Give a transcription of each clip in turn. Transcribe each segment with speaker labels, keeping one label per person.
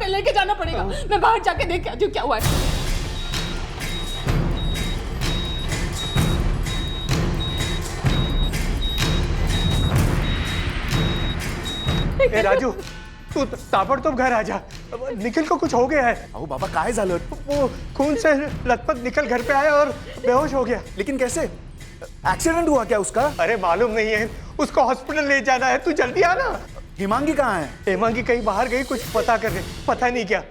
Speaker 1: पे लेके जाना पड़ेगा। मैं बाहर जाके देख के आती हूँ क्या हुआ है।
Speaker 2: ए राजू, तू ताबड़तोब घर आ जा। निखिल को कुछ हो गया है।
Speaker 3: अहो बाबा काय झालं?
Speaker 2: वो खून से लथपथ निकल घर पे आया और बेहोश हो गया।
Speaker 3: लेकिन कैसे? एक्सीडेंट हुआ क्या उसका?
Speaker 2: अरे मालूम नहीं है, उसको हॉस्पिटल ले जाना है, तू जल्दी आना।
Speaker 3: हिमांगी कहाँ है?
Speaker 2: हेमांगी कहीं बाहर गई, कुछ पता कर रहे, पता नहीं क्या।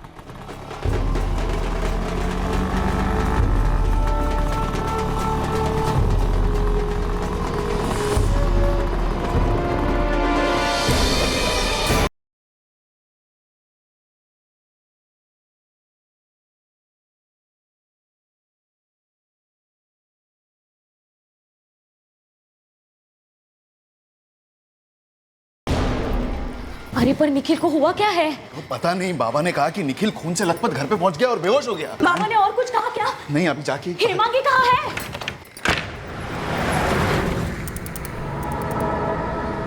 Speaker 4: अरे पर निखिल को हुआ क्या है?
Speaker 3: तो पता नहीं, बाबा ने कहा कि निखिल खून से लथपथ घर पे पहुंच गया और बेहोश हो गया।
Speaker 4: बाबा ने और कुछ कहा क्या?
Speaker 3: नहीं, अभी जाके।
Speaker 4: हेमांगी कहाँ है?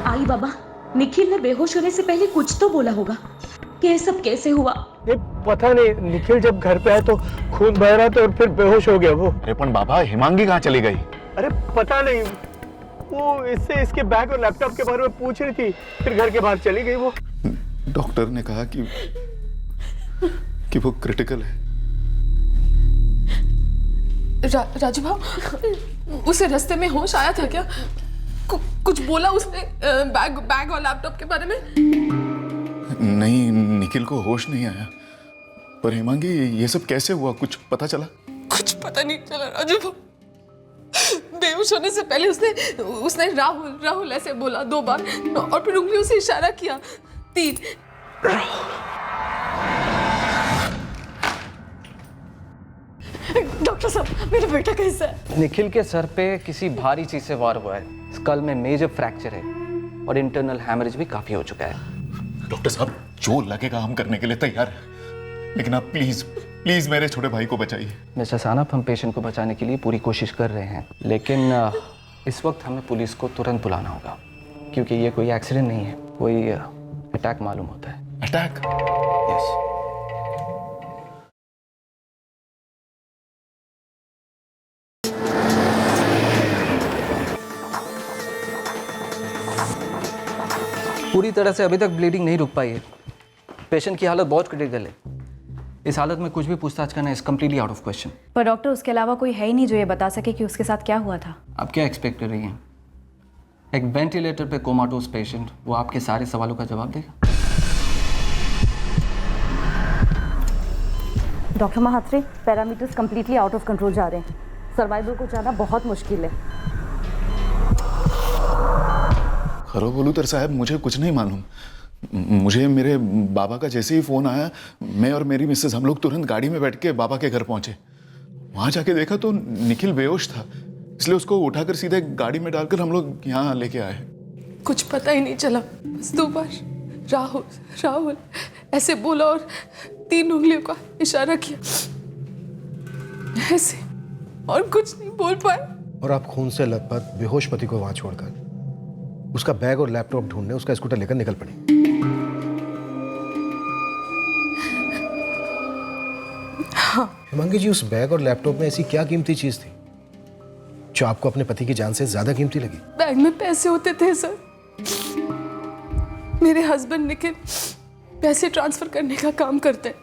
Speaker 4: आई बाबा, निखिल ने बेहोश होने से पहले कुछ तो बोला होगा कि ये सब कैसे हुआ।
Speaker 2: पता नहीं, निखिल जब घर पे आया तो खून बह रहा था और फिर बेहोश हो गया वो।
Speaker 3: अरे पण बाबा, हिमांगी कहाँ चली गई?
Speaker 2: अरे पता नहीं, वो इससे इसके बैग और लैपटॉप के बारे में पूछ रही थी, फिर घर के बाहर चली गई वो।
Speaker 3: डॉक्टर ने कहा कि वो क्रिटिकल है।
Speaker 1: राजू भाव, उसे रास्ते में होश आया था क्या? कुछ बोला उसने बैग और लैपटॉप के बारे में?
Speaker 3: नहीं, निखिल को होश नहीं आया। पर हिमांगी, ये सब कैसे हुआ, कुछ पता चला?
Speaker 1: कुछ पता नहीं चला राजू भाव। बेहोश होने से पहले उसने राहुल ऐसे बोला 2 बार और फिर उंगलियों से इशारा किया 3। डॉक्टर साहब, मेरा बेटा कैसा है?
Speaker 5: निखिल के सर पे किसी भारी चीज से वार हुआ है। स्कल में मेजर फ्रैक्चर है और इंटरनल हैमरेज भी काफी हो चुका है।
Speaker 3: डॉक्टर साहब, जो लगेगा हम करने के लिए तैयार हैं, लेकिन आप प्लीज प्लीज मेरे छोटे भाई को बचाइए।
Speaker 5: मिस्टर सानप, हम पेशेंट को बचाने के लिए पूरी कोशिश कर रहे हैं, लेकिन इस वक्त हमें पुलिस को तुरंत बुलाना होगा, क्योंकि ये कोई एक्सीडेंट नहीं है, कोई अटैक मालूम होता है।
Speaker 3: अटैक?
Speaker 5: यस। पूरी तरह से अभी तक ब्लीडिंग नहीं रुक पाई है। पेशेंट की हालत बहुत क्रिटिकल है। इस हालत में कुछ भी पूछताछ करना is completely out of question.
Speaker 4: पर डॉक्टर, उसके अलावा कोई है ही नहीं जो ये बता सके कि उसके साथ क्या हुआ था।
Speaker 5: आप क्या एक्सपेक्ट कर रही हैं? एक वेंटिलेटर पे कोमाटोस पेशेंट, वो आपके सारे सवालों का जवाब देगा?
Speaker 6: Doctor Mhatre, parameters completely out of control जा रहे हैं। सर्वाइवल को जाना बहुत मुश्किल है।
Speaker 3: खरो बोलूं तर साहब, मुझे कुछ नहीं मालूम। मुझे मेरे बाबा का जैसे ही फोन आया, मैं और मेरी मिसेस हम लोग तुरंत गाड़ी में बैठ के बाबा के घर पहुंचे। वहां जाके देखा तो निखिल बेहोश था, इसलिए उसको उठाकर सीधे गाड़ी में डालकर हम लोग यहाँ लेके आए।
Speaker 1: कुछ पता ही नहीं चला, बस 2 बार राहुल ऐसे बोला और 3 उंगलियों का इशारा किया, ऐसे, और कुछ नहीं बोल पाए।
Speaker 7: और आप खून से लथपथ बेहोश पति को वहां छोड़कर उसका बैग और लैपटॉप ढूंढने उसका स्कूटर लेकर निकल पड़ी।
Speaker 1: हाँ।
Speaker 7: हिमांगी जी, उस बैग और लैपटॉप में ऐसी क्या कीमती चीज थी जो आपको अपने पति की जान से ज्यादा कीमती लगी?
Speaker 1: बैग में पैसे होते थे सर। मेरे हस्बैंड निखिल पैसे ट्रांसफर करने का काम करते हैं,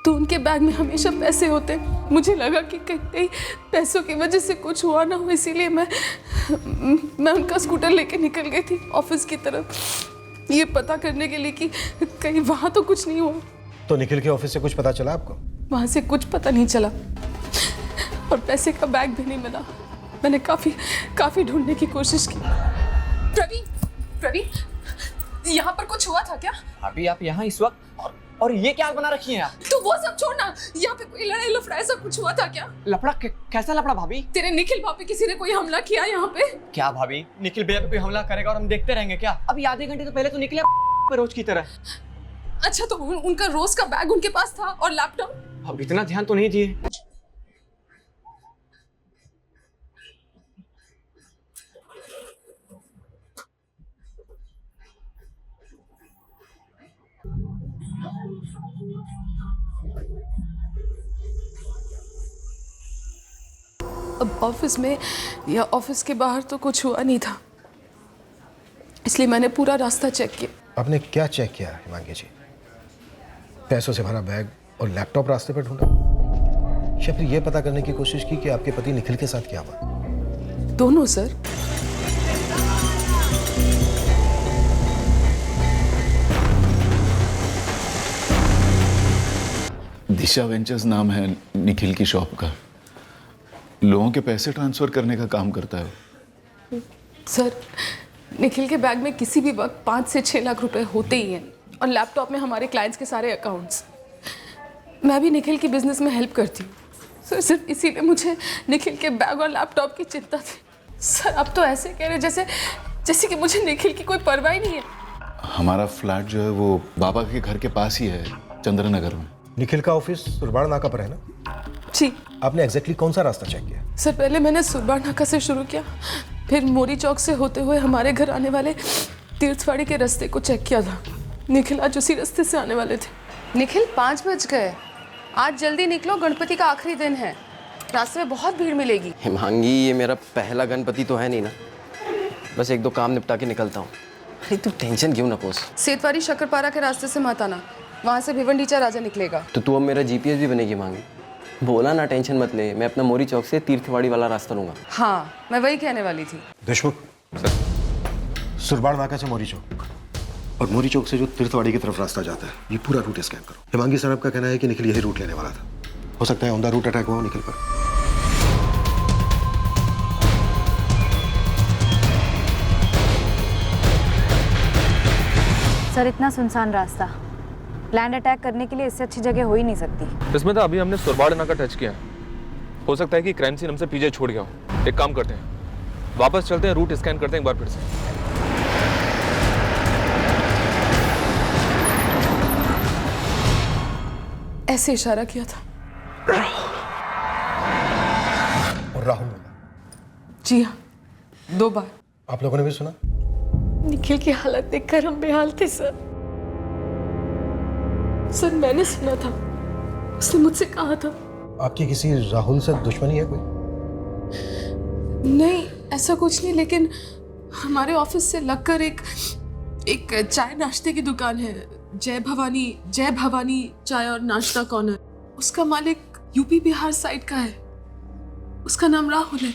Speaker 1: तो उनके बैग में हमेशा पैसे होते हैं। मुझे लगा कि कहीं पैसों की वजह से कुछ हुआ ना हो, इसीलिए मैं उनका स्कूटर लेके निकल गई थी ऑफिस की तरफ, ये पता करने के लिए कि कहीं वहां तो कुछ नहीं हुआ।
Speaker 7: तो निखिल के ऑफिस से कुछ पता चला आपको?
Speaker 1: वहां से कुछ पता नहीं चला और पैसे का बैग भी नहीं मिला। मैंने काफी ढूंढने की कोशिश की। प्रवीण, यहाँ पर कुछ हुआ था क्या?
Speaker 8: अभी आप यहाँ इस वक्त और ये क्या बना रखी हैं आप?
Speaker 1: तो वो सब छोड़ना, यहाँ पे कोई लड़ाई लफड़ा ऐसा कुछ हुआ था क्या?
Speaker 8: लफड़ा? कैसा लफड़ा भाभी?
Speaker 1: तेरे निखिल भाभी किसी ने कोई हमला किया यहाँ पे?
Speaker 8: क्या भाभी, निखिल भैया पे कोई हमला करेगा और हम देखते रहेंगे क्या? अभी आधे घंटे तो पहले तो निकले पे रोज की तरह।
Speaker 1: अच्छा, तो उनका रोज का बैग उनके पास था और लैपटॉप?
Speaker 8: अब इतना ध्यान तो नहीं दिए।
Speaker 1: अब ऑफिस में या ऑफिस के बाहर तो कुछ हुआ नहीं था, इसलिए मैंने पूरा रास्ता चेक किया।
Speaker 7: आपने क्या चेक किया हिमांगी जी? पैसों से भरा बैग और लैपटॉप रास्ते पर ढूंढा, या फिर यह पता करने की कोशिश की कि आपके पति निखिल के साथ क्या हुआ?
Speaker 1: दोनों सर।
Speaker 3: दिशा वेंचर्स नाम है निखिल की शॉप का। लोगों के पैसे ट्रांसफर करने का काम करता है।
Speaker 1: सर, निखिल के बैग में किसी भी वक्त 5 से 6 लाख रुपए होते ही हैं, और लैपटॉप में हमारे क्लाइंट्स के सारे अकाउंट्स। मैं भी निखिल की बिजनेस में हेल्प करती हूँ सर, सिर्फ इसीलिए मुझे निखिल के बैग और लैपटॉप की चिंता थी। सर, अब तो ऐसे कह रहे जैसे कि मुझे निखिल की कोई परवाह ही नहीं है।
Speaker 3: हमारा फ्लैट जो है वो बाबा के घर के पास ही है, चंद्रनगर में।
Speaker 7: निखिल का ऑफिस सुरबाड़ नाका पर है ना?
Speaker 1: जी।
Speaker 7: आपने एग्जैक्टली कौन सा रास्ता चेक किया?
Speaker 1: सर, पहले मैंने सुरबाड़ नाका से शुरू किया, फिर मोरी चौक से होते हुए हमारे घर आने वाले तीर्थवाड़ी के रास्ते को चेक किया था। निखिल आज उसी रास्ते से आने वाले थे।
Speaker 9: निखिल 5 बज गए, आज जल्दी निकलो, गणपति का आखिरी दिन है, रास्ते में बहुत भीड़ मिलेगी।
Speaker 8: हिमांगी, ये मेरा पहला गणपति तो है नहीं ना, बस 1-2 काम निपटा के निकलता हूँ। अरे तू टेंशन क्यों ना पोस।
Speaker 9: सेतवारी शक्करपारा के रास्ते से मत आना, वहाँ से भिवंडीचा राजा निकलेगा।
Speaker 8: तो तू अब मेरा जीपीएस भी बनेगी हिमांगी। बोला ना, टेंशन मत ले, मैं अपना मोरी चौक से तीर्थवाड़ी वाला रास्ता लूंगा।
Speaker 9: हाँ, मैं वही कहने वाली थी।
Speaker 7: देशमुख सर, सुरबाड़ नाका से मोरी चौक, और मोरी चौक से जो तीर्थवाड़ी की तरफ रास्ता जाता है, ये पूरा रूट स्कैन करो। हिमांगी सर आपका कहना है कि निखिल यही रूट लेने वाला था। हो सकता है ऑन द रूट अटैक हुआ निखिल पर।
Speaker 6: सर, इतना सुनसान रास्ता, लैंड अटैक करने के लिए इससे अच्छी जगह हो ही नहीं सकती।
Speaker 10: इसमें तो अभी हमने सुरबाड़ नाका टच किया है, हो सकता है कि क्राइम सीन हमसे पीछे छोड़ गया हो। एक काम करते हैं, वापस चलते हैं, रूट स्कैन करते हैं एक बार फिर से।
Speaker 1: ऐसे इशारा किया था।
Speaker 7: और राहुल ने?
Speaker 1: जी हाँ, 2 बार।
Speaker 7: आप लोगों ने भी सुना?
Speaker 1: निखिल की हालत देखकर हम बेहाल थे सर। सर, मैंने सुना था, उसने मुझसे कहा था।
Speaker 7: आपकी किसी राहुल से दुश्मनी है कोई?
Speaker 1: नहीं, ऐसा कुछ नहीं, लेकिन हमारे ऑफिस से लगकर एक चाय नाश्ते की दुकान है, जय भवानी चाय और नाश्ता कॉर्नर। उसका मालिक यूपी बिहार साइड का है, उसका नाम राहुल है।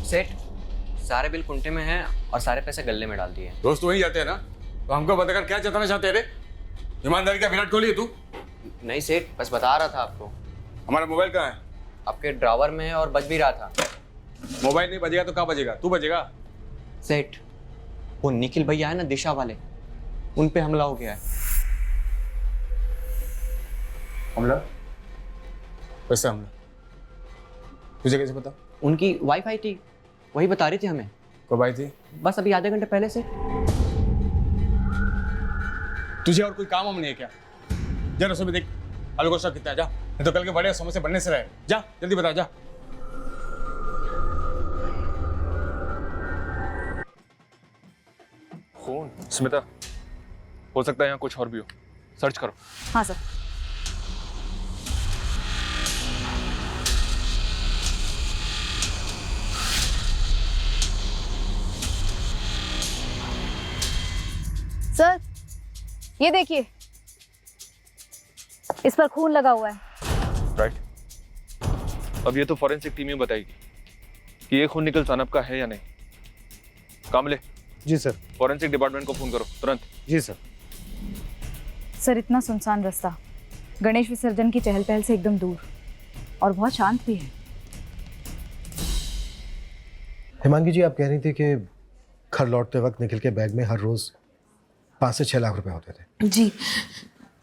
Speaker 8: सेठ, सारे बिल कुंटे में हैं और सारे पैसे गल्ले में डाल दिए।
Speaker 11: दोस्त वहीं जाते हैं ना, तो हमको बताकर क्या जताना चाहते रे? ईमानदारी का विराट कोहली है तू?
Speaker 8: नहीं सेठ, बस बता रहा था आपको।
Speaker 11: हमारा मोबाइल कहाँ है?
Speaker 8: आपके ड्रावर में है और बज भी रहा था।
Speaker 11: मोबाइल नहीं बजेगा तो कहाँ बजेगा? तू बजेगा?
Speaker 8: सेठ, वो निखिल भैया है ना, दिशा वाले, उन पे हमला हो गया है।
Speaker 11: हमला? कैसा हमला? तुझे कैसे पता?
Speaker 8: उनकी वाईफाई थी, वही बता रही थी हमें।
Speaker 11: कब आई थी?
Speaker 8: बस अभी आधे घंटे पहले से।
Speaker 11: तुझे और कोई काम वाम नहीं है क्या? जा रसोई में देख आलू का स्टॉक कितना है, जा, नहीं तो कल के बड़े समोसे बनने से रहे। जा जल्दी बता, जा।
Speaker 10: फोन। स्मिता, हो सकता है यहाँ कुछ और भी हो, सर्च करो।
Speaker 6: हाँ सर। सर, ये देखिए, इस पर खून लगा हुआ है।
Speaker 10: राइट। अब ये तो फॉरेंसिक टीम ही बताएगी कि ये खून निखिल सानप का है या नहीं। कामले।
Speaker 2: जी सर।
Speaker 10: फॉरेंसिक डिपार्टमेंट को फोन करो तुरंत।
Speaker 2: जी सर।
Speaker 6: सर, इतना सुनसान रास्ता, गणेश विसर्जन की चहल पहल से एकदम दूर, और बहुत शांत भी है।
Speaker 7: हिमांगी जी, आप कह रही थी कि घर लौटते वक्त निखिल के बैग में हर रोज 5 से 6 लाख रुपए होते थे।
Speaker 1: जी,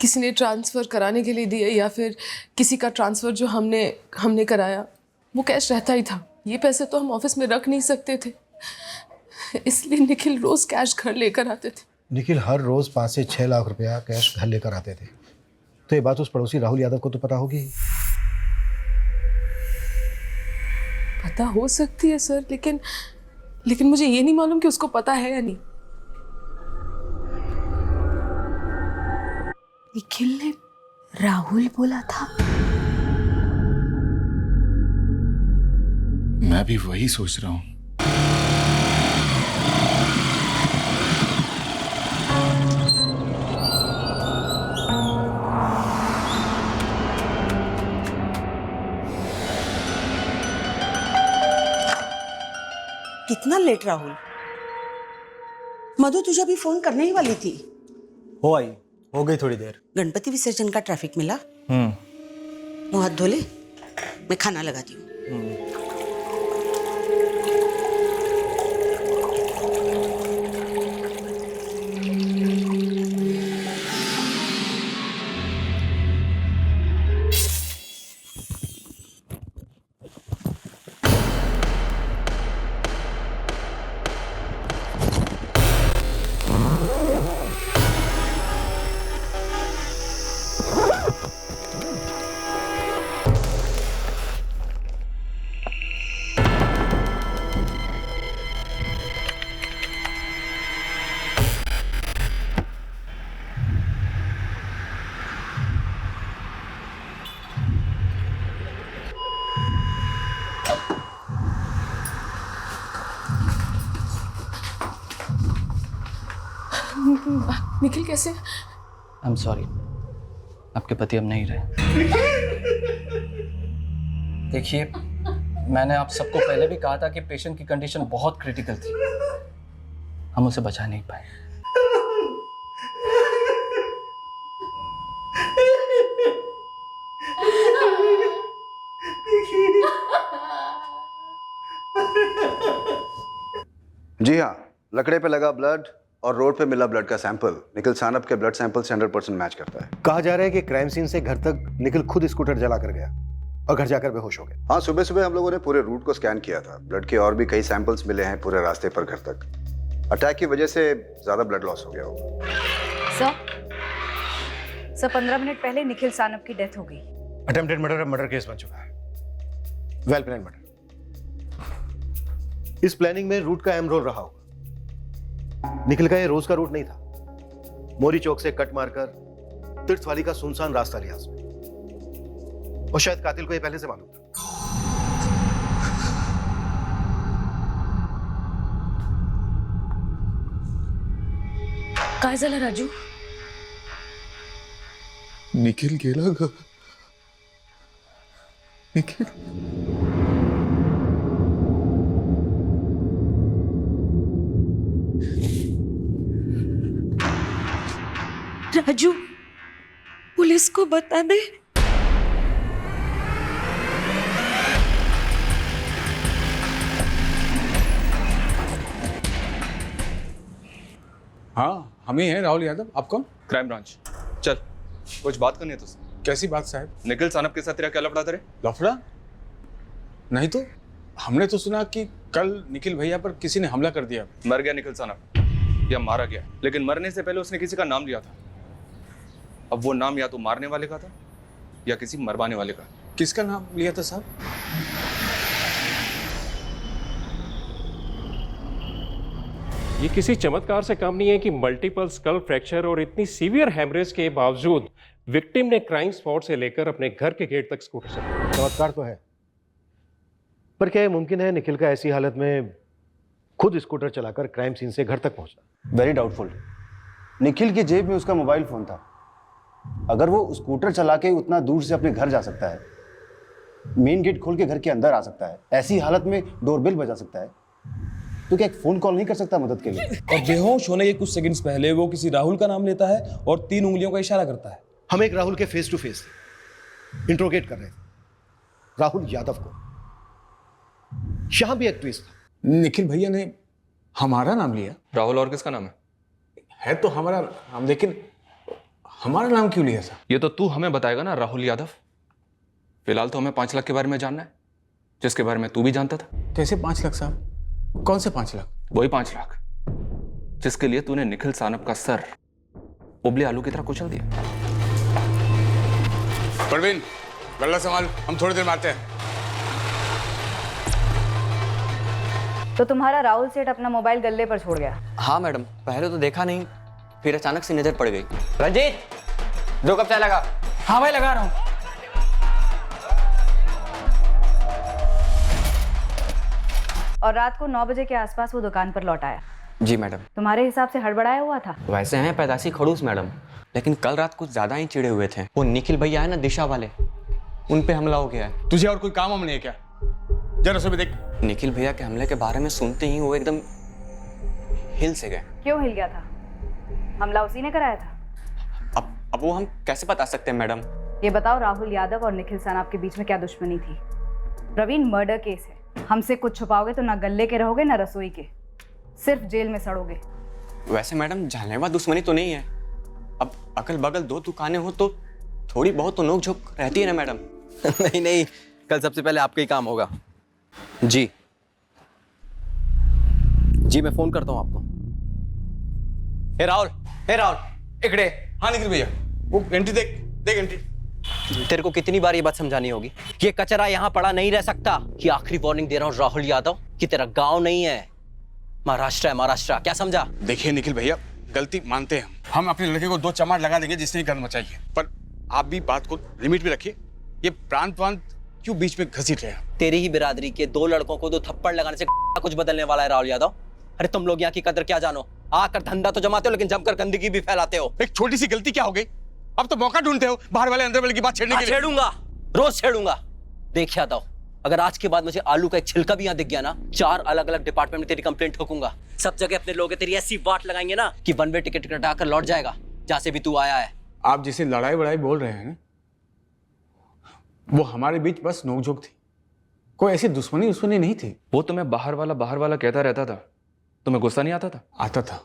Speaker 1: किसी ने ट्रांसफ़र कराने के लिए दिए या फिर किसी का ट्रांसफ़र जो हमने कराया, वो कैश रहता ही था। ये पैसे तो हम ऑफिस में रख नहीं सकते थे, इसलिए निखिल रोज़ कैश घर लेकर आते थे।
Speaker 7: निखिल हर रोज 5 से 6 लाख रुपया कैश घर लेकर आते थे, तो ये बात उस पड़ोसी राहुल यादव को तो पता होगी।
Speaker 1: पता हो सकती है सर, लेकिन मुझे ये नहीं मालूम कि उसको पता है या नहीं।
Speaker 4: निखिल ने राहुल बोला था।
Speaker 3: मैं भी वही सोच रहा हूं।
Speaker 12: कितना लेट राहुल? मधु तुझे अभी फोन करने ही वाली थी।
Speaker 2: हो आई, हो गई थोड़ी देर।
Speaker 12: गणपति विसर्जन का ट्रैफिक मिला? मुंह हाथ धो ले, मैं खाना लगाती हूँ।
Speaker 1: निखिल कैसे?
Speaker 5: आई एम सॉरी, आपके पति अब नहीं रहे। देखिए, मैंने आप सबको पहले भी कहा था कि पेशेंट की कंडीशन बहुत क्रिटिकल थी, हम उसे बचा नहीं पाए।
Speaker 13: जी हाँ, लकड़े पे लगा ब्लड और रोड पे मिला ब्लड का सैंपल निखिल सानप के ब्लड सैंपल से 100% मैच करता है।
Speaker 7: कहा जा रहा है कि क्राइम सीन से घर तक निखिल खुद स्कूटर जला कर गया और घर जाकर बेहोश हो गया।
Speaker 13: हाँ, सुबह सुबह हम लोगों ने पूरे रूट को स्कैन किया था। ब्लड के और भी कई सैंपल्स मिले हैं पूरे रास्ते पर घर तक। अटैक की वजह से ज्यादा ब्लड लॉस हो गया होगा।
Speaker 6: सर 15 मिनट पहले निखिल सानप की डेथ हो गई।
Speaker 7: अटेम्प्टेड मर्डर अब मर्डर केस बन चुका है। Well plan murder. इस प्लानिंग में रूट का अहम रोल रहा होगा। निखिल का ये रोज का रूट नहीं था। मोरी चौक से कट मारकर तीर्थ वाली का सुनसान रास्ता लिया उसने, और शायद कातिल को ये पहले से मालूम था।
Speaker 4: काय झालं राजू?
Speaker 3: निखिल गेला ग. निखिल
Speaker 4: राजू, पुलिस को बता दे।
Speaker 11: हाँ, हम ही हैं राहुल यादव। आप कौन?
Speaker 10: Crime branch. चल, कुछ बात करनी है तुझसे।
Speaker 11: कैसी बात साहब?
Speaker 10: निखिल सानप के साथ तेरा क्या लफड़ा था रे?
Speaker 11: लफड़ा? नहीं तो हमने तो सुना कि कल निखिल भैया पर किसी ने हमला कर दिया।
Speaker 10: मर गया निखिल सानप या मारा गया, लेकिन मरने से पहले उसने किसी का नाम लिया था। अब वो नाम या तो मारने वाले का था या किसी मरवाने वाले का।
Speaker 11: किसका नाम लिया था साहब?
Speaker 14: ये किसी चमत्कार से कम नहीं है कि मल्टीपल स्कल फ्रैक्चर और इतनी सीवियर हैमरेज के बावजूद विक्टिम ने क्राइम स्पॉट से लेकर अपने घर के गेट तक स्कूटर चलाया।
Speaker 7: चमत्कार तो है, पर क्या ये मुमकिन है निखिल का ऐसी हालत में खुद स्कूटर चलाकर क्राइम सीन से घर तक पहुंचना?
Speaker 13: Very doubtful. निखिल की जेब में उसका मोबाइल फोन था। अगर वो स्कूटर चला के उतना दूर से अपने घर जा सकता है, मेन गेट खोल के घर के अंदर आ सकता है, ऐसी हालत में डोरबेल बजा सकता है, तो क्या एक फोन कॉल नहीं कर सकता मदद के लिए?
Speaker 15: और बेहोश होने के कुछ सेकंड्स पहले वो किसी राहुल का नाम लेता है और 3 उंगलियों का इशारा करता है।
Speaker 7: हम एक राहुल के फेस टू फेस इंट्रोगेट कर रहे थे, राहुल यादव को। यहां भी एक ट्विस्ट था।
Speaker 11: निखिल भैया ने हमारा नाम लिया।
Speaker 10: राहुल और किसका नाम
Speaker 11: है तो हमारा नाम, लेकिन हमारा नाम क्यों लिया था?
Speaker 10: ये तो तू हमें बताएगा ना राहुल यादव। फिलहाल तो हमें 5 लाख के बारे में जानना है, जिसके बारे में तू भी जानता था।
Speaker 11: कैसे 5 लाख साहब? कौन से 5 लाख?
Speaker 10: वही 5 लाख जिसके लिए तूने निखिल सानप का सर उबले आलू की तरह कुचल दिया।
Speaker 11: परवीन, गल्ला संभाल, हम थोड़ी देर में आते हैं।
Speaker 6: तो तुम्हारा राहुल सेठ अपना मोबाइल गल्ले पर छोड़ गया?
Speaker 8: हाँ मैडम, पहले तो देखा नहीं, फिर अचानक से नजर पड़ गई। रंजीत 2 कप चाय लगा।
Speaker 15: हाँ भाई लगा रहा हूँ।
Speaker 6: और रात को 9 बजे के आसपास वो दुकान पर लौट आया?
Speaker 8: जी मैडम।
Speaker 6: तुम्हारे हिसाब से हड़बड़ाया हुआ था?
Speaker 8: वैसे हैं पैदाशी खड़ूस मैडम, लेकिन कल रात कुछ ज्यादा ही चिड़े हुए थे। वो निखिल भैया है ना दिशा वाले, उन पे हमला हो गया है।
Speaker 11: तुझे और कोई काम हम नहीं है क्या? जरा सुबह देख।
Speaker 8: निखिल भैया के हमले के बारे में सुनते ही वो एकदम हिल से गए।
Speaker 6: क्यों हिल गया था? हमला उसी ने कराया था?
Speaker 8: अब वो हम कैसे बता सकते हैं मैडम?
Speaker 6: ये बताओ, राहुल यादव और निखिल सानाप के बीच में क्या दुश्मनी थी? प्रवीण, मर्डर केस है, हमसे कुछ छुपाओगे तो ना गले के रहोगे ना रसोई के, सिर्फ जेल में सड़ोगे।
Speaker 8: वैसे मैडम जानलेवा दुश्मनी तो नहीं है, अब अगल बगल 2 दुकानें हो तो थोड़ी बहुत तो नोक-झोंक रहती है ना मैडम। नहीं नहीं, कल सबसे पहले आपका ही काम होगा। जी जी, मैं फोन करता हूँ आपको। हे राहुल, इकड़े।
Speaker 11: हाँ निखिल भैया, वो एंट्री देख एंट्री।
Speaker 8: तेरे को कितनी बार ये बात समझानी होगी? ये कचरा यहाँ पड़ा नहीं रह सकता। ये आखिरी वार्निंग दे रहा हूँ राहुल यादव कि तेरा गांव नहीं है, महाराष्ट्र है, महाराष्ट्र। क्या समझा?
Speaker 11: देखिए निखिल भैया, गलती मानते हैं हम अपने लड़के को 2 चमाट लगा देंगे जिसने गंद मचाई है, पर आप भी बात को लिमिट में रखिए। ये प्रांत क्यों बीच में घसीट रहे हैं?
Speaker 8: तेरी ही बिरादरी के 2 लड़कों को 2 थप्पड़ लगाने से कुछ बदलने वाला है राहुल यादव? अरे तुम लोग यहाँ की कदर क्या जानो? आकर धंधा तो जमाते हो लेकिन जमकर गंदगी भी फैलाते हो।
Speaker 11: एक छोटी सी गलती क्या हो गई? अब तो मौका ढूंढते हो बाहर वाले अंदर वाले की बात छेड़ने के लिए।
Speaker 8: छेड़ूंगा, रोज छेड़ूंगा। देख यादव, अगर आज के बाद मुझे आलू का एक छिलका भी यहाँ दिख गया ना, 4 अलग-अलग डिपार्टमेंट में तेरी कंप्लेंट ठोकूंगा। सब जगह अपने लोग तेरी ऐसी वाट लगाएंगे ना कि 1 वे टिकट कटाकर लौट जाएगा जहां से भी तू आया है।
Speaker 11: आप जिसे लड़ाई बड़ाई बोल रहे हैं ना, वो हमारे बीच बस नोकझोंक थी, कोई ऐसी दुश्मनी नहीं थी।
Speaker 10: वो तो मैं बाहर वाला कहता रहता था, तुम्हें गुस्सा नहीं आता था?
Speaker 11: आता था,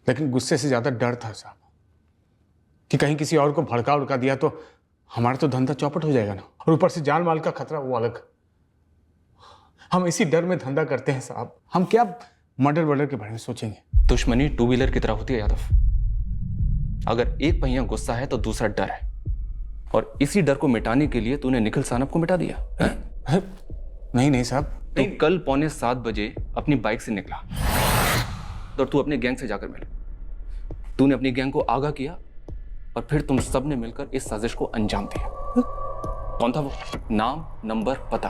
Speaker 11: लेकिन गुस्से से ज्यादा डर था साहब कि कहीं किसी और को भड़का उड़का दिया तो हमारा तो धंधा चौपट हो जाएगा ना, और ऊपर से जान माल का खतरा वो अलग। हम इसी डर में धंधा करते हैं साहब। हम क्या मर्डर के बारे में सोचेंगे?
Speaker 10: दुश्मनी 2 व्हीलर की तरह होती है यादव। अगर एक पहिया गुस्सा है तो दूसरा डर है, और इसी डर को मिटाने के लिए तूने निखिल सानप को मिटा दिया है?
Speaker 11: नहीं साहब,
Speaker 10: तो कल 6:45 बजे अपनी बाइक से निकला और तू अपने गैंग से जाकर मिल। तूने अपनी गैंग को आगाह किया और फिर तुम सब ने मिलकर इस साजिश को अंजाम दिया। कौन था वो? नाम, नंबर, पता,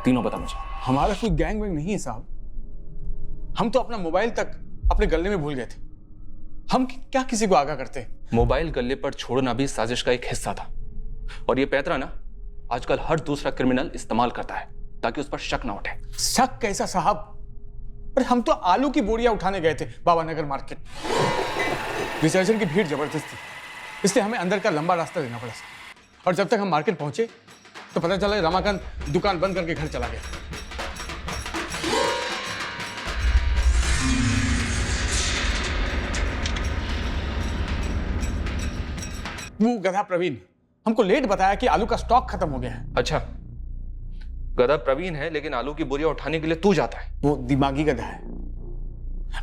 Speaker 10: तीनों बता मुझे।
Speaker 11: हमारा कोई गैंग वैंग नहीं है साहब। हम तो अपना मोबाइल तक अपने गले में भूल गए थे। हम क्या किसी को आगाह करते?
Speaker 10: मोबाइल गले पर छोड़ना भी साजिश का एक हिस्सा था, और ये पैतरा ना आजकल हर दूसरा क्रिमिनल इस्तेमाल करता है ताकि उस पर शक ना उठे।
Speaker 11: शक कैसा साहब? अरे हम तो आलू की बोरियां उठाने गए थे बाबा नगर मार्केट। विसर्जन की भीड़ जबरदस्त थी, इसलिए हमें अंदर का लंबा रास्ता लेना पड़ा। और जब तक हम मार्केट पहुंचे तो पता चला रमाकांत दुकान बंद करके घर चला गया। वो गधा प्रवीण हमको लेट बताया कि आलू का स्टॉक खत्म हो गया है।
Speaker 10: अच्छा, गधा प्रवीण है लेकिन आलू की बोरियां उठाने के लिए तू जाता है?
Speaker 11: वो दिमागी गधा है,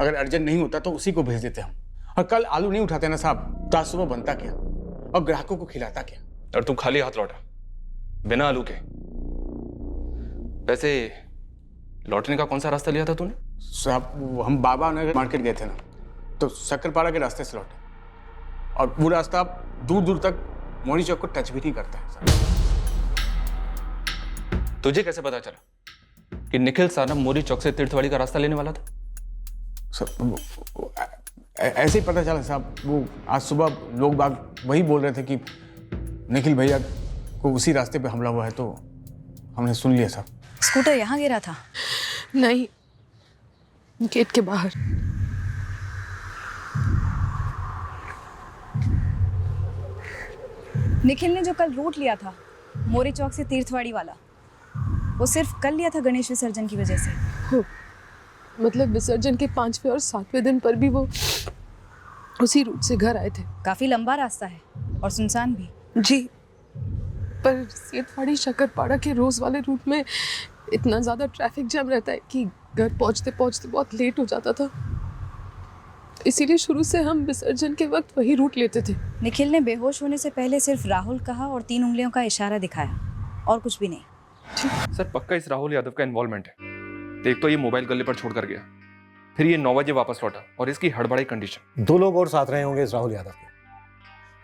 Speaker 11: अगर अर्जेंट नहीं होता तो उसी को भेज देते हम। और कल आलू नहीं उठाते ना साहब तो आज सुबह बनता क्या और ग्राहकों को खिलाता क्या?
Speaker 10: और तू खाली हाथ लौटा बिना आलू के। वैसे लौटने का कौन सा रास्ता लिया था तूने?
Speaker 11: साहब हम बाबा नगर मार्केट गए थे ना, तो शक्करपाड़ा के रास्ते से लौटे, और वो रास्ता दूर दूर तक मोरी चौक को टच भी नहीं करता है।
Speaker 10: तुझे कैसे पता चला कि निखिल सानप मोरी चौक से तीर्थवाड़ी का रास्ता लेने वाला था?
Speaker 11: ऐसे ही पता चला साहब। वो आज सुबह लोग बाग वही बोल रहे थे कि निखिल भैया को उसी रास्ते पे हमला हुआ है, तो हमने सुन लिया साहब।
Speaker 6: स्कूटर यहाँ गिरा था?
Speaker 1: नहीं, गेट के बाहर।
Speaker 6: निखिल ने जो कल रूट लिया था मोरी चौक से तीर्थवाड़ी वाला, वो सिर्फ कल लिया था गणेश विसर्जन की वजह से?
Speaker 1: हो, मतलब विसर्जन के 5वें और 7वें दिन पर भी वो उसी रूट से घर आए थे।
Speaker 6: काफी लंबा रास्ता है और सुनसान भी।
Speaker 1: जी, पर सेठवाड़ी शक्करपाड़ा के रोज वाले रूट में इतना ज्यादा ट्रैफिक जाम रहता है कि घर पहुंचते पहुंचते बहुत लेट हो जाता था, इसीलिए शुरू से हम विसर्जन के वक्त वही रूट लेते थे।
Speaker 6: निखिल ने बेहोश होने से पहले सिर्फ राहुल कहा और 3 उंगलियों का इशारा दिखाया, और कुछ भी नहीं।
Speaker 10: सर पक्का इस राहुल यादव का इन्वॉल्वमेंट है। तो एक तो ये मोबाइल गले पर छोड़ कर गया, फिर ये 9 बजे वापस लौटा और इसकी हड़बड़ाई कंडीशन।
Speaker 7: 2 लोग और साथ रहे होंगे इस राहुल यादव के,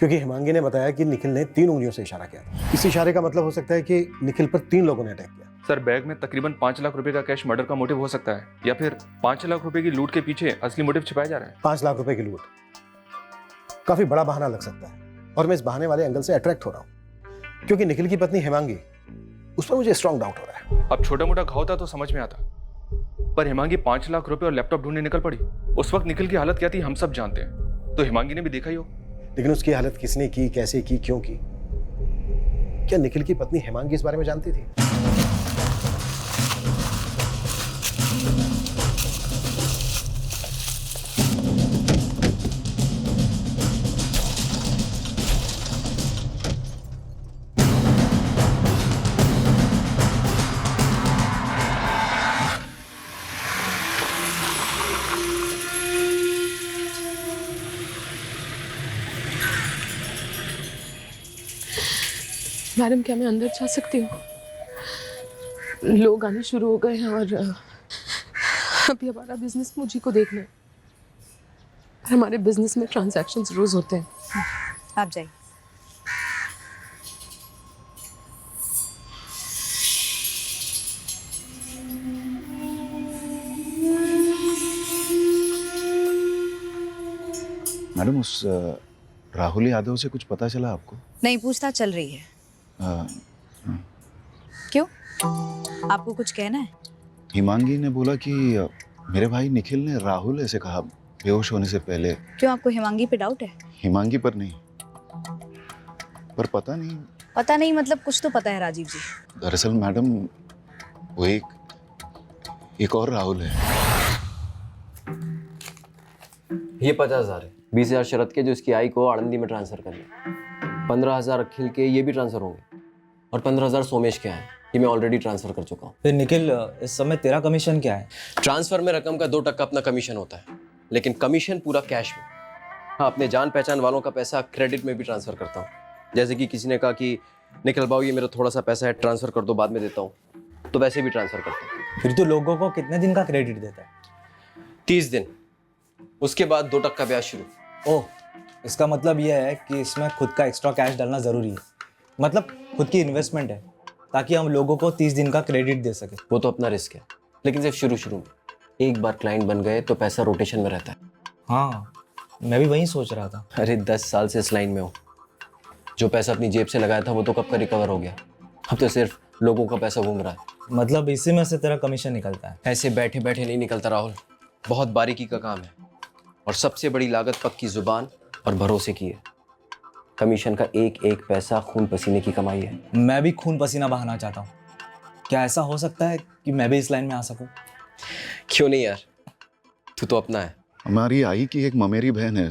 Speaker 7: क्योंकि हिमांगी ने बताया कि निखिल ने 3 उंगलियों से इशारा किया था। इस इशारे का मतलब हो सकता है कि निखिल पर 3 लोगों ने अटैक किया।
Speaker 10: सर, बैग में तकरीबन 5 लाख रुपए का कैश मर्डर का मोटिव हो सकता है, या फिर 5 लाख रुपए की लूट के पीछे असली मोटिव छिपाया जा रहा है।
Speaker 7: 5 लाख रुपए की लूट काफी बड़ा बहाना लग सकता है, और मैं इस बहाने वाले एंगल से अट्रैक्ट हो रहा हूँ, क्योंकि निखिल की पत्नी हिमांगी, उस पर मुझे स्ट्रांग डाउट हो रहा है।
Speaker 10: अब छोटा मोटा घाव था तो समझ में आता, पर हिमांगी 5 लाख रुपए और लैपटॉप ढूंढने निकल पड़ी। उस वक्त निखिल की हालत क्या थी हम सब जानते हैं, तो हिमांगी ने भी देखा ही हो।
Speaker 7: लेकिन उसकी हालत किसने की, कैसे की, क्यों की? क्या निखिल की पत्नी हिमांगी इस बारे में जानती थी?
Speaker 1: मैडम, क्या मैं अंदर जा सकती हूँ? लोग आने शुरू हो गए हैं और अभी हमारा बिजनेस मुझी को देखना है। हमारे बिजनेस में ट्रांजैक्शंस रोज होते हैं।
Speaker 6: आप जाइए।
Speaker 3: मैडम, उस राहुल यादव से कुछ पता चला आपको?
Speaker 6: नहीं, पूछताछ चल रही है। क्यों, आपको कुछ कहना है?
Speaker 3: हिमांगी ने बोला कि मेरे भाई निखिल ने राहुल ऐसे कहा बेहोश होने से पहले।
Speaker 6: क्यों, आपको हिमांगी पे डाउट है?
Speaker 3: हिमांगी पर नहीं, पर पता नहीं।
Speaker 6: पता नहीं मतलब कुछ तो पता है राजीव जी।
Speaker 3: दरअसल मैडम, वो एक और राहुल है।
Speaker 8: ये 50,000 है, 20,000 शरद के जो इसकी आई को आनंदी में ट्रांसफर करना, 15,000 अखिल के ये भी ट्रांसफर होंगे, और 15,000 सोमेश के हैं, ये मैं ऑलरेडी ट्रांसफर कर चुका हूँ।
Speaker 15: फिर निखिल, इस समय तेरा कमीशन क्या है?
Speaker 8: ट्रांसफर में रकम का 2% अपना कमीशन होता है, लेकिन कमीशन पूरा कैश में। हाँ, अपने जान पहचान वालों का पैसा क्रेडिट में भी ट्रांसफर करता हूँ। जैसे कि किसी ने कहा कि निखिल भाऊ ये मेरा थोड़ा सा पैसा है, ट्रांसफर कर दो, बाद में देता हूँ, तो वैसे भी ट्रांसफर करता हूँ।
Speaker 15: फिर तो लोगों को कितने दिन का क्रेडिट देता है?
Speaker 8: 30 दिन, उसके बाद 2% ब्याज शुरू।
Speaker 15: ओह, इसका मतलब यह है कि इसमें खुद का एक्स्ट्रा कैश डालना ज़रूरी है, मतलब खुद की इन्वेस्टमेंट है, ताकि हम लोगों को 30 दिन का क्रेडिट दे सके।
Speaker 8: वो तो अपना रिस्क है, लेकिन सिर्फ शुरू में। एक बार क्लाइंट बन गए तो पैसा रोटेशन में रहता है।
Speaker 15: हाँ, मैं भी वही सोच रहा था।
Speaker 8: अरे 10 साल से इस लाइन में हूँ, जो पैसा अपनी जेब से लगाया था वो तो कब का रिकवर हो गया, अब तो सिर्फ लोगों का पैसा घूम रहा है।
Speaker 15: मतलब इसी में से तेरा कमीशन निकलता है?
Speaker 8: ऐसे बैठे बैठे नहीं निकलता राहुल, बहुत बारीकी का काम है, और सबसे बड़ी लागत पक्की जुबान और भरोसे की है। कमीशन का एक एक पैसा खून पसीने की कमाई है।
Speaker 15: मैं भी खून पसीना बहाना चाहता हूँ, क्या ऐसा हो सकता है कि मैं भी इस लाइन में आ सकूँ?
Speaker 8: क्यों नहीं यार, तू तो अपना है।
Speaker 3: हमारी आई की एक ममेरी बहन है,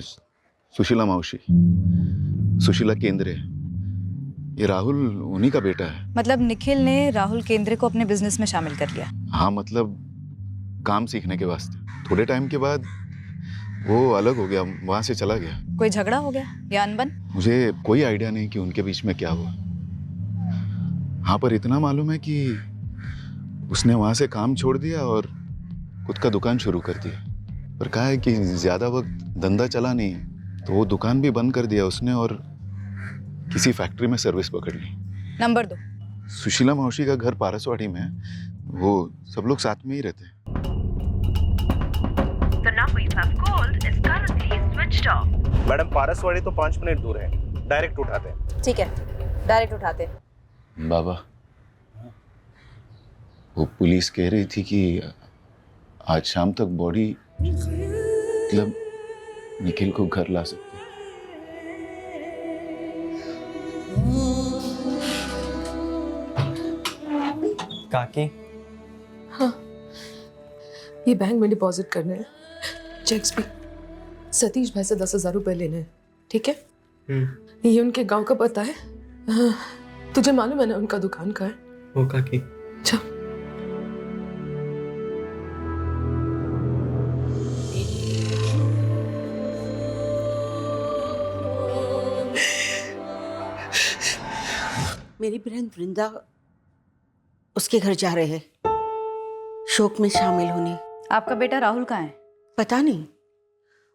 Speaker 3: सुशीला मौसी, सुशीला केंद्रे। ये राहुल उन्हीं का बेटा है।
Speaker 6: मतलब निखिल ने राहुल केंद्रे को अपने बिजनेस में शामिल कर लिया?
Speaker 3: हाँ, मतलब काम सीखने के वास्ते। थोड़े टाइम के बाद वो अलग हो गया, वहां से चला गया।
Speaker 6: कोई झगड़ा हो गया या अनबन?
Speaker 3: मुझे कोई आइडिया नहीं कि उनके बीच में क्या हुआ। हाँ, पर इतना मालूम है कि उसने वहां से काम छोड़ दिया और खुद का दुकान शुरू कर दिया। पर कहा है कि ज्यादा वक्त धंधा चला नहीं, तो वो दुकान भी बंद कर दिया उसने और किसी फैक्ट्री में सर्विस पकड़ ली।
Speaker 6: नंबर 2।
Speaker 3: सुशीला मौसी का घर पारसवाड़ी में है, वो सब लोग साथ में ही रहते हैं।
Speaker 2: मैडम, पारसवाड़ी तो 5 मिनट दूर है, डायरेक्ट उठाते हैं।
Speaker 6: ठीक है, डायरेक्ट उठाते हैं।
Speaker 3: बाबा, वो पुलिस कह रही थी कि आज शाम तक बॉडी मतलब निखिल को घर ला सकते।
Speaker 15: काकी?
Speaker 1: हाँ, ये बैंक में डिपॉजिट करने हैं, चेक्स भी। सतीश भाई से 10,000 रुपए लेने हैं, ठीक है? ये उनके गांव का पता है। हाँ, तुझे मालूम है ना उनका दुकान कहाँ है?
Speaker 15: वो काकी।
Speaker 1: अच्छा,
Speaker 12: मेरी बहन वृंदा उसके घर जा रहे हैं। शोक में शामिल होने।
Speaker 6: आपका बेटा राहुल कहाँ है?
Speaker 12: पता नहीं,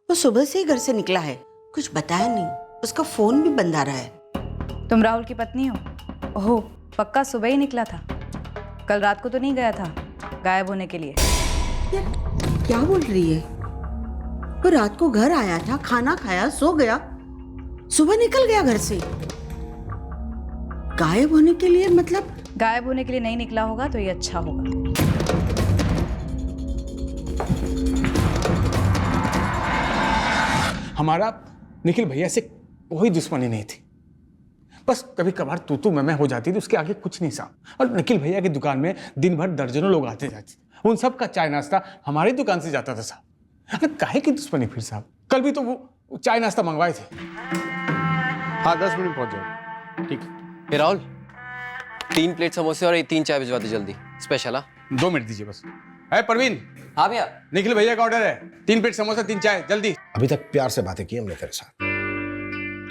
Speaker 12: वो सुबह से ही घर से निकला है, कुछ बताया नहीं। उसका फोन भी बंद आ रहा है।
Speaker 6: तुम राहुल की पत्नी हो? ओह, पक्का सुबह ही निकला था। कल रात को तो नहीं गया था गायब होने के लिए?
Speaker 12: क्या बोल रही है? वो रात को घर आया था, खाना खाया, सो गया, सुबह निकल गया घर से। गायब होने के लिए मतलब?
Speaker 6: गायब होने के लिए नहीं निकला होगा तो ये अच्छा होगा।
Speaker 11: हमारा निखिल भैया से कोई दुश्मनी नहीं थी, बस कभी कभार तू मैं हो जाती थी, उसके आगे कुछ नहीं साहब। और निखिल भैया की दुकान में दिन भर दर्जनों लोग आते जाते, उन सब का चाय नाश्ता हमारी दुकान से जाता था साहब। अरे काहे की दुश्मनी फिर साहब? कल भी तो वो चाय नाश्ता मंगवाए थे।
Speaker 7: हाँ 10 मिनट पहुंच जाओ। ठीक
Speaker 8: है राहुल, 3 प्लेट समोसे और 3 चाय भिजवा दे जल्दी, स्पेशल।
Speaker 11: 2 मिनट दीजिए बस। है परवीन?
Speaker 8: हाँ भैया।
Speaker 11: निखिल भैया का ऑर्डर है, 3 प्लेट समोसा 3 चाय जल्दी।
Speaker 7: अभी तक प्यार से बातें की हमने तेरे साथ,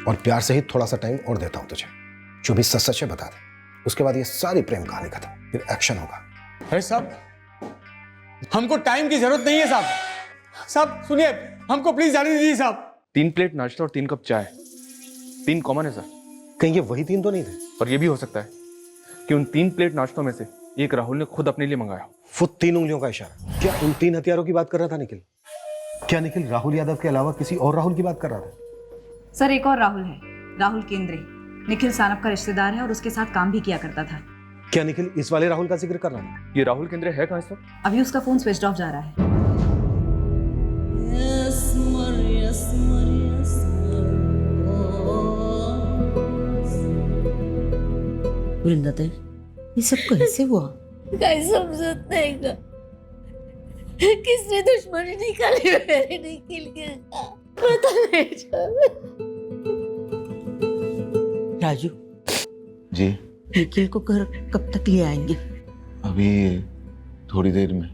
Speaker 7: और प्यार से ही थोड़ा सा टाइम और देता हूं तुझे। जो भी सच सच है बता दे, उसके बाद ये सारी प्रेम कहानी खत्म, फिर एक्शन होगा।
Speaker 11: अरे साहब, हमको टाइम की जरूरत नहीं है साहब। साहब सुनिए, हमको प्लीज जाने दीजिए साहब।
Speaker 10: 3 प्लेट नाश्ता और 3 कप चाय, 3 कॉमन है सर।
Speaker 7: कहीं ये वही 3 तो नहीं थे?
Speaker 10: और ये भी हो सकता है कि उन 3 प्लेट नाश्तों में से एक राहुल ने खुद अपने लिए मंगाया।
Speaker 7: वो 3 उंगलियों का इशारा। क्या उन 3 हथियारों की बात कर रहा था निखिल? क्या निखिल राहुल यादव के अलावा किसी और राहुल की बात कर रहा था?
Speaker 6: सर, एक और राहुल है, राहुल केंद्रे। निखिल सानप का रिश्तेदार है और उसके साथ काम भी किया करता था।
Speaker 7: क्या निखिल इस वाले राहुल का जिक्र कर रहा है?
Speaker 10: ये राहुल केंद्रे है कहाँ इस वक्त?
Speaker 6: अभी उसका फोन स्विच ऑफ जा रहा है।
Speaker 12: वृंदा दी, ये सब कैसे हुआ?
Speaker 16: समझत नहीं का, किसने दुश्मनी निकाली मेरे निखिल के, पता नहीं चला।
Speaker 12: राजू
Speaker 3: जी?
Speaker 12: निखिल को घर कब तक ले आएंगे?
Speaker 3: अभी थोड़ी देर में।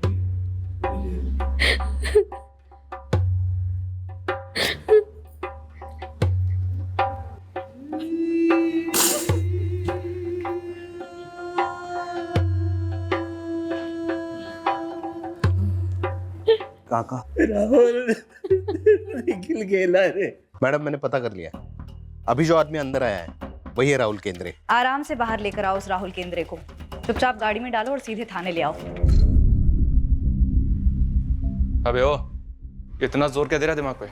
Speaker 7: काका
Speaker 2: राहुल निखिल गेला रे।
Speaker 7: मैडम, मैंने पता कर लिया, अभी जो आदमी अंदर आया है वही है राहुल केंद्रे।
Speaker 6: आराम से बाहर लेकर आओ उस राहुल केंद्रे को, चुपचाप गाड़ी में डालो और सीधे थाने ले आओ।
Speaker 10: अबे ओ, इतना जोर क्या दे रहा दिमाग पे?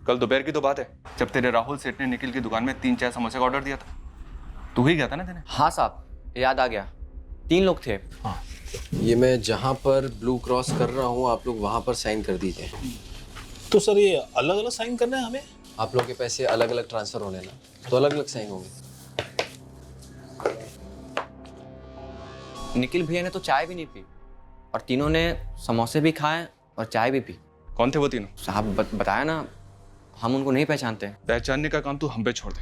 Speaker 10: कल दोपहर की तो बात है जब तेरे राहुल सेठ ने निखिल की दुकान में 3 चाय समोसे का ऑर्डर दिया था। तू ही गया था ना तेने?
Speaker 8: हाँ साहब, याद आ गया। 3 लोग थे।
Speaker 10: हाँ।
Speaker 17: ये मैं जहाँ पर ब्लू क्रॉस कर रहा हूँ, आप लोग वहाँ पर साइन कर दीजिए।
Speaker 18: तो सर ये अलग अलग साइन करना है हमें?
Speaker 17: आप लोग के पैसे अलग अलग ट्रांसफर होने ना, तो अलग अलग साइन होंगे।
Speaker 8: निखिल भैया ने तो चाय भी नहीं पी और तीनों ने समोसे भी खाए और चाय भी पी।
Speaker 10: कौन थे वो तीनों?
Speaker 8: साहब बताया ना, हम उनको नहीं पहचानते।
Speaker 10: पहचानने का काम तू हम पे छोड़ दे।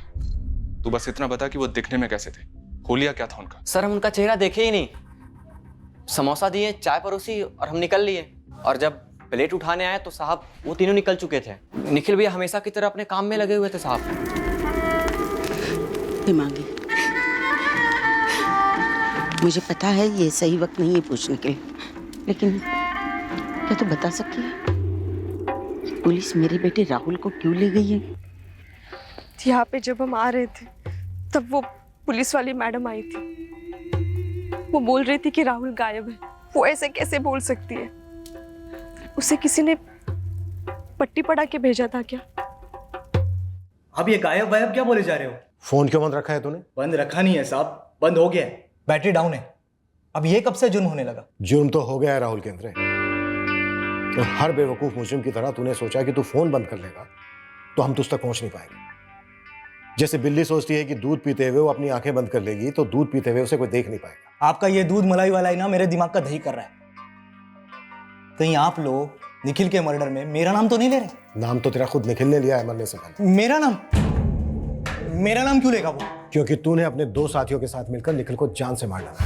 Speaker 10: तू बस इतना बता कि वो दिखने में कैसे थे, होलिया क्या था उनका?
Speaker 8: सर, हम उनका चेहरा देखे ही नहीं। समोसा दिए, चाय परोसी और हम निकल लिए। और जब प्लेट उठाने आए तो साहब वो तीनों निकल चुके थे। निखिल भैया हमेशा की तरह अपने काम में लगे हुए थे साहब।
Speaker 12: दिमागी, मुझे पता है ये सही वक्त नहीं है पूछने के लिए, लेकिन क्या तू बता सकती है पुलिस मेरे बेटे राहुल को क्यों ले गई है?
Speaker 19: यहाँ पे जब हम आ रहे थे तब वो पुलिस वाली मैडम आई थी। वो बोल रही थी कि राहुल गायब है। वो ऐसे कैसे बोल सकती है? उसे किसी ने पट्टी पड़ा के भेजा था क्या?
Speaker 15: अब ये गायब वायब क्या बोले जा रहे हो?
Speaker 7: फोन क्यों बंद रखा है तूने?
Speaker 15: बंद रखा नहीं है साहब, बंद हो गया है, बैटरी डाउन है। अब ये कब से जुर्म होने लगा?
Speaker 7: जुर्म तो हो गया है राहुल केंद्रे। तो हर बेवकूफ मुजरिम की तरह तूने सोचा कि तू फोन बंद कर लेगा तो हम तुझ तक पहुंच नहीं पाएंगे। जैसे बिल्ली सोचती है कि दूध पीते हुए वो अपनी आंखें बंद कर लेगी तो दूध पीते हुए उसे कोई देख नहीं पाएगा।
Speaker 15: आपका ये दूध मलाई वाला ही ना मेरे दिमाग का दही कर रहा है। कहीं आप लोग निखिल के मर्डर में मेरा नाम तो नहीं ले रहे?
Speaker 7: नाम तो तेरा खुद निखिल ने लिया है मरने से पहले।
Speaker 15: मेरा नाम क्यों लेगा वो?
Speaker 7: क्योंकि तूने अपने 2 साथियों के साथ मिलकर निखिल को जान से मार डाला।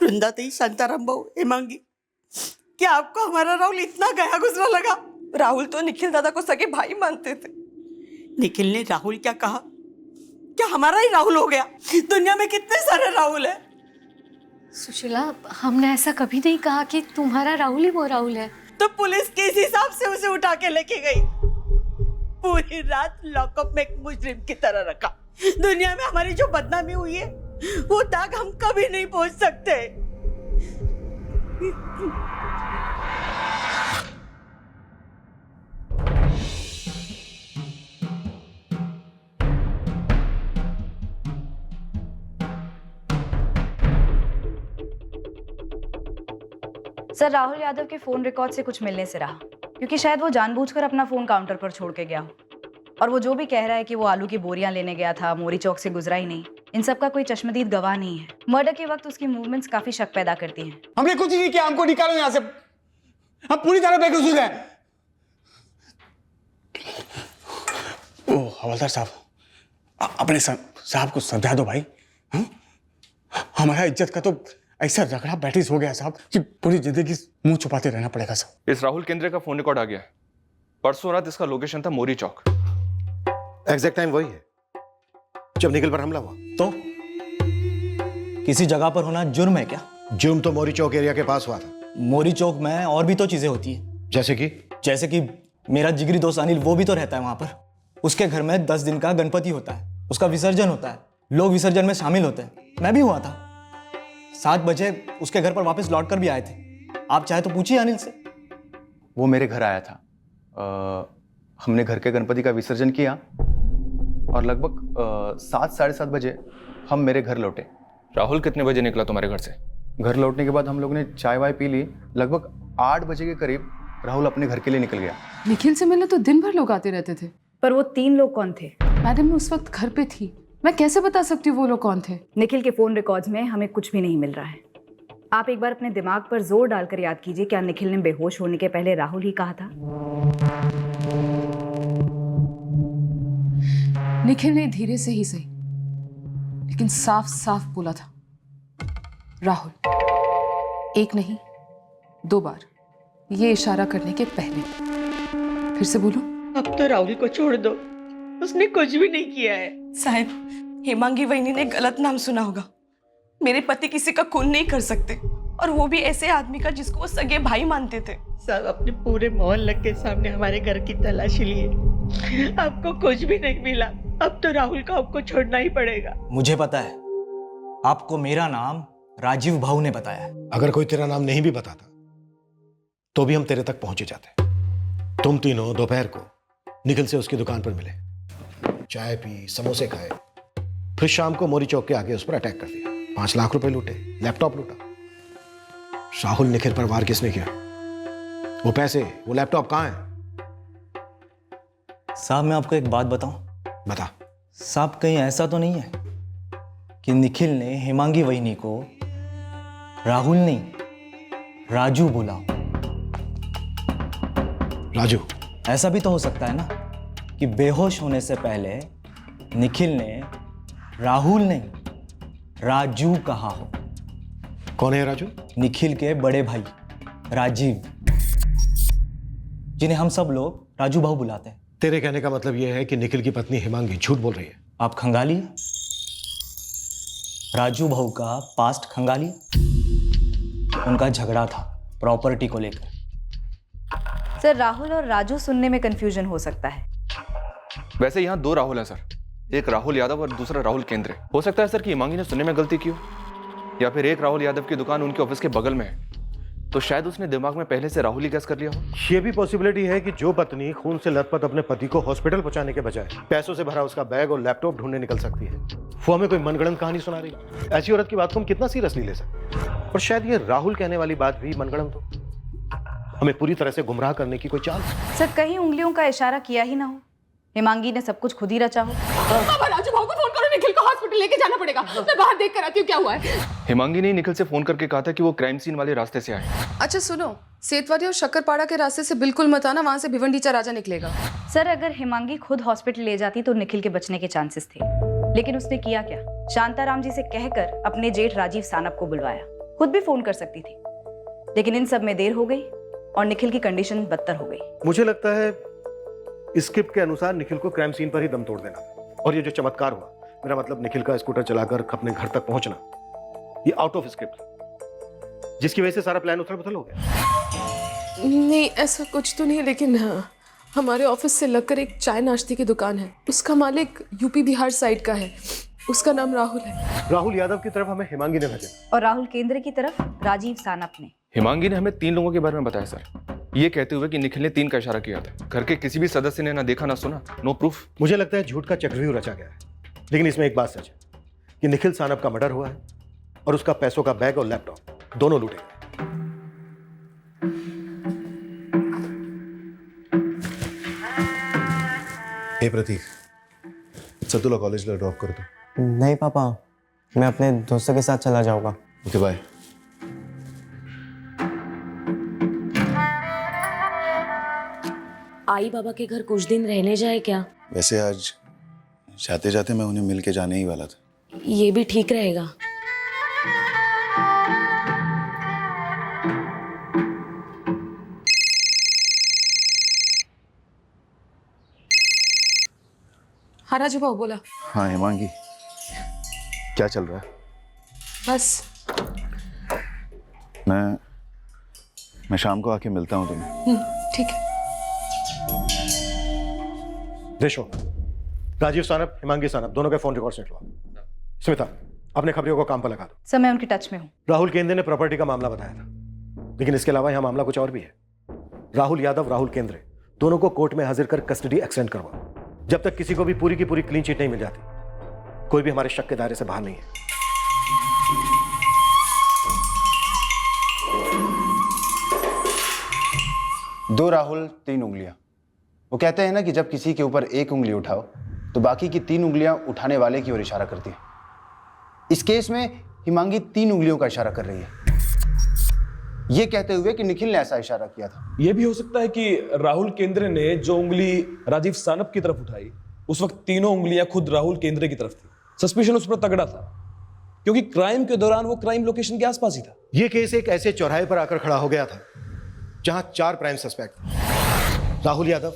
Speaker 12: वृंदाती, शांताराम बाबू, हेमांगी, क्या आपको हमारा राहुल इतना गया गुजरा लगा?
Speaker 19: राहुल तो निखिल दादा को सगे भाई मानते थे।
Speaker 20: निखिल ने राहुल क्या कहा? क्या हमारा ही राहुल हो गया? दुनिया में कितने सारे राहुल है।
Speaker 16: सुशीला, हमने ऐसा कभी नहीं कहा कि तुम्हारा राहुल ही वो राहुल है।
Speaker 20: तो पुलिस किस हिसाब से उसे उठा के लेके गई? पूरी रात लॉकअप में एक मुजरिम की तरह रखा। दुनिया में हमारी जो बदनामी हुई है वो तक हम कभी नहीं पहुंच सकते।
Speaker 6: सर, राहुल यादव के फोन रिकॉर्ड से कुछ मिलने से रहा, क्योंकि शायद वो जानबूझकर अपना फोन काउंटर पर छोड़ के गया हो। और वो जो भी कह रहा है कि वो आलू की बोरियां लेने गया था, मोरी चौक से गुजरा ही नहीं, इन सब का कोई चश्मदीद गवाह नहीं है। मर्डर के वक्त उसकी मूवमेंट्स काफी शक पैदा करती हैं।
Speaker 11: हमने कुछ नहीं किया, हमको निकालो यहाँ से, हम पूरी तरह बेकसूर हैं। ओ हवलदार साहब, अपने साहब को समझा दो भाई। हमारा इज्जत का तो ऐसा रगड़ा बैटिस हो गया साहब कि पूरी जिंदगी मुंह छुपाते रहना पड़ेगा साहब।
Speaker 10: इस राहुल केंद्रे का फोन रिकॉर्ड आ गया है। परसों रात इसका लोकेशन था मोरी चौक।
Speaker 7: एग्जैक्ट टाइम वही है जब निखिल पर हमला हुआ।
Speaker 15: तो किसी जगह पर होना जुर्म है क्या?
Speaker 7: जुर्म तो मोरी चौक एरिया के पास हुआ था।
Speaker 15: मोरी चौक में और भी तो चीजें होती है।
Speaker 7: जैसे कि
Speaker 15: मेरा जिगरी दोस्त अनिल, वो भी तो रहता है वहां पर। उसके घर में 10 दिन का गणपति होता है, उसका विसर्जन होता है, लोग विसर्जन में शामिल होते हैं। मैं भी हुआ था। 7 बजे उसके घर पर वापस लौट कर भी आए थे। आप चाहे तो पूछिए अनिल से।
Speaker 21: वो मेरे घर आया था। हमने घर के गणपति का विसर्जन किया और लगभग 7 साढ़े 7 बजे हम मेरे घर लौटे।
Speaker 10: राहुल कितने बजे निकला तुम्हारे घर से?
Speaker 21: घर लौटने के बाद हम लोग ने चाय वाय पी ली। लगभग 8 बजे के करीब राहुल अपने घर के लिए निकल गया।
Speaker 1: निखिल से मिलने तो दिन भर लोग आते रहते थे।
Speaker 6: पर वो 3 लोग कौन थे?
Speaker 1: मैडम, मैं उस वक्त घर पे थी, मैं कैसे बता सकती हूँ वो लोग कौन थे?
Speaker 6: निखिल के फोन रिकॉर्ड्स में हमें कुछ भी नहीं मिल रहा है। आप एक बार अपने दिमाग पर जोर डालकर याद कीजिए, क्या निखिल ने बेहोश होने के पहले राहुल ही कहा था?
Speaker 1: निखिल ने धीरे से ही सही, लेकिन साफ साफ बोला था राहुल। 1 नहीं 2 बार, ये इशारा करने के पहले। फिर से बोलो।
Speaker 20: अब तो राहुल को छोड़ दो, उसने कुछ भी नहीं किया है।
Speaker 19: साहब, हेमांगी वहिनी ने गलत नाम सुना होगा। मेरे पति किसी का खून नहीं कर सकते, और वो भी ऐसे आदमी का जिसको वो सगे भाई मानते थे।
Speaker 20: सब अपने पूरे मोहल्ले के सामने हमारे घर की तलाशी लिए, आपको कुछ भी नहीं मिला। अब तो राहुल को आपको छोड़ना ही पड़ेगा।
Speaker 15: मुझे पता है, आपको मेरा नाम राजीव भाऊ ने बताया।
Speaker 7: अगर कोई तेरा नाम नहीं भी बताता तो भी हम तेरे तक पहुंचे जाते। तुम तीनों दोपहर को निखिल से उसकी दुकान पर मिले, चाय पी, समोसे खाए, फिर शाम को मोरी चौक के आगे उस पर अटैक कर दिया। 5 लाख रुपए लूटे, लैपटॉप लूटा। राहुल निखिल पर वार किसने किया? वो पैसे, वो लैपटॉप कहाँ है?
Speaker 15: साहब, मैं आपको एक बात बताऊं?
Speaker 7: बता।
Speaker 15: साहब, कहीं ऐसा तो नहीं है कि निखिल ने हेमांगी वहिनी को राहुल नहीं राजू बोला?
Speaker 7: राजू?
Speaker 15: ऐसा भी तो हो सकता है ना कि बेहोश होने से पहले निखिल ने राहुल नहीं राजू कहा हो।
Speaker 7: कौन है राजू?
Speaker 15: निखिल के बड़े भाई राजीव, जिन्हें हम सब लोग राजू भाऊ बुलाते हैं।
Speaker 7: तेरे कहने का मतलब यह है कि निखिल की पत्नी हेमांगी झूठ बोल रही है?
Speaker 15: आप खंगाली, राजू भाऊ का पास्ट खंगाली। उनका झगड़ा था प्रॉपर्टी को लेकर।
Speaker 6: सर, राहुल और राजू सुनने में कंफ्यूजन हो सकता है।
Speaker 10: वैसे यहाँ 2 राहुल हैं सर, एक राहुल यादव और दूसरा राहुल केंद्रे। हो सकता है सर कि हिमांगी ने सुनने में गलती की हो, या फिर एक राहुल यादव की दुकान उनके ऑफिस के बगल में है, तो शायद उसने दिमाग में पहले से राहुल ही गैस कर लिया हो।
Speaker 7: ये भी पॉसिबिलिटी है कि जो पत्नी खून से लथपथ अपने पति को हॉस्पिटल पहुंचाने के बजाय पैसों से भरा उसका बैग और लैपटॉप ढूंढने निकल सकती है, वो हमें कोई मनगढ़ंत कहानी सुना रही। ऐसी औरत की बात को हम कितना सीरियसली ले सकते हैं? और शायद ये राहुल कहने वाली बात भी मनगढ़ंत हो, हमें पूरी तरह से गुमराह करने की कोई चाल।
Speaker 6: सर, कहीं उंगलियों का इशारा किया ही ना हो, हेमांगी ने सब कुछ खुद ही रचा हो।
Speaker 1: बाबा, राजू भाऊ को फोन करो, निखिल को हॉस्पिटल लेके जाना पड़ेगा। मैं बाहर देख कर आती हूँ क्या हुआ है।
Speaker 10: हिमांगी ने निखिल से फोन करके कहा था कि वो क्राइम सीन वाले रास्ते से आए।
Speaker 9: अच्छा सुनो, सेतवारी और शक्करपाड़ा के रास्ते से बिल्कुल मत आना, वहां से भिवंडीचा राजा निकलेगा।
Speaker 6: सर, अगर हेमांगी खुद हॉस्पिटल ले जाती तो निखिल के बचने के चांसेस थे, लेकिन उसने किया क्या? शांताराम जी से कहकर अपने जेठ राजीव सानप को बुलवाया। खुद भी फोन कर सकती थी, लेकिन इन सब में देर हो गई और निखिल की कंडीशन बदतर हो गई।
Speaker 7: मुझे लगता है स्क्रिप्ट के अनुसार निखिल को क्राइम सीन पर ही दम तोड़ देना था। और ये जो चमत्कार हुआ, मेरा मतलब निखिल का स्कूटर चलाकर अपने घर तक पहुंचना, ये आउट ऑफ स्क्रिप्ट था, जिसकी वजह से सारा प्लान उथल-पुथल हो गया।
Speaker 1: नहीं, ऐसा कुछ तो नहीं, लेकिन हाँ, हमारे ऑफिस से लगकर एक चाय नाश्ते की दुकान है, उसका मालिक यूपी बिहार साइड का है, उसका नाम राहुल है।
Speaker 7: राहुल यादव की तरफ हमें हिमांगी ने भेजा
Speaker 6: और राहुल केंद्र की तरफ राजीव सानप ने।
Speaker 10: हिमांगी ने हमें 3 लोगों के बारे में बताया सर, ये कहते हुए कि निखिल ने 3 का इशारा किया था। घर के किसी भी सदस्य ने ना देखा ना सुना, नो प्रूफ।
Speaker 7: मुझे लगता है झूठ का चक्रव्यूह रचा गया है, लेकिन इसमें एक बात सच है कि निखिल सानप का मर्डर हुआ है और उसका पैसों का बैग और लैपटॉप दोनों लूटे गए।
Speaker 13: हे प्रतीक, सतुला कॉलेजला ड्रॉप करतो.
Speaker 15: नहीं पापा, मैं अपने दोस्तों के साथ चला जाऊंगा।
Speaker 13: Okay bye.
Speaker 4: आई बाबा के घर कुछ दिन रहने जाए क्या?
Speaker 13: वैसे आज जाते जाते मैं उन्हें मिल के जाने ही वाला था।
Speaker 4: ये भी ठीक रहेगा।
Speaker 1: हाँ राजू बाबू बोला।
Speaker 13: हाँ हिमांगी, क्या चल रहा है?
Speaker 1: बस
Speaker 13: मैं शाम को आके मिलता हूँ तुम्हें।
Speaker 1: ठीक है।
Speaker 7: देशो, राजीव सानप, हिमांगी सानप, दोनों के फोन रिकॉर्ड्स निकलवाओ। स्मिता, अपने खबरियों को काम पर लगा दो।
Speaker 6: सर मैं उनके टच में हूँ।
Speaker 7: राहुल केंद्रे ने प्रॉपर्टी का मामला बताया था, लेकिन इसके अलावा यहाँ मामला कुछ और भी है। राहुल यादव, राहुल केंद्रे, दोनों को कोर्ट में हाजिर कर कस्टडी एक्सटेंड करवाओ। जब तक किसी को भी पूरी की पूरी क्लीन चिट नहीं मिल जाती, कोई भी हमारे शक के दायरे से बाहर नहीं है।
Speaker 13: दो राहुल, 3 उंगलियां। वो कहते हैं ना कि जब किसी के ऊपर एक उंगली उठाओ तो बाकी की 3 उंगलियां उठाने वाले की ओर इशारा करती है। इस केस में हिमांगी 3 उंगलियों का इशारा कर रही है, ये कहते हुए कि निखिल ने ऐसा इशारा किया था।
Speaker 18: यह भी हो सकता है कि राहुल केंद्रे ने जो उंगली राजीव सानप की तरफ उठाई, उस वक्त तीनों उंगलियां खुद राहुल केंद्रे की तरफ थी। सस्पिशन उस पर तगड़ा था, क्योंकि क्राइम के दौरान वो क्राइम लोकेशन के आसपास ही था।
Speaker 7: यह केस एक ऐसे चौराहे पर आकर खड़ा हो गया था जहां 4 प्राइम सस्पेक्ट थे: राहुल यादव,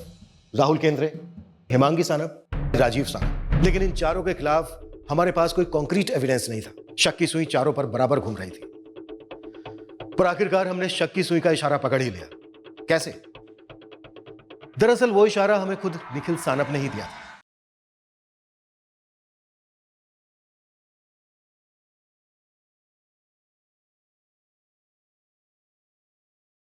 Speaker 7: राहुल केंद्रे, हिमांगी सानप, राजीव सानप। लेकिन इन चारों के खिलाफ हमारे पास कोई कॉन्क्रीट एविडेंस नहीं था। शक की सुई चारों पर बराबर घूम रही थी, पर आखिरकार हमने शक की सुई का इशारा पकड़ ही लिया। कैसे? दरअसल वो इशारा हमें खुद निखिल सानप ने ही दिया था।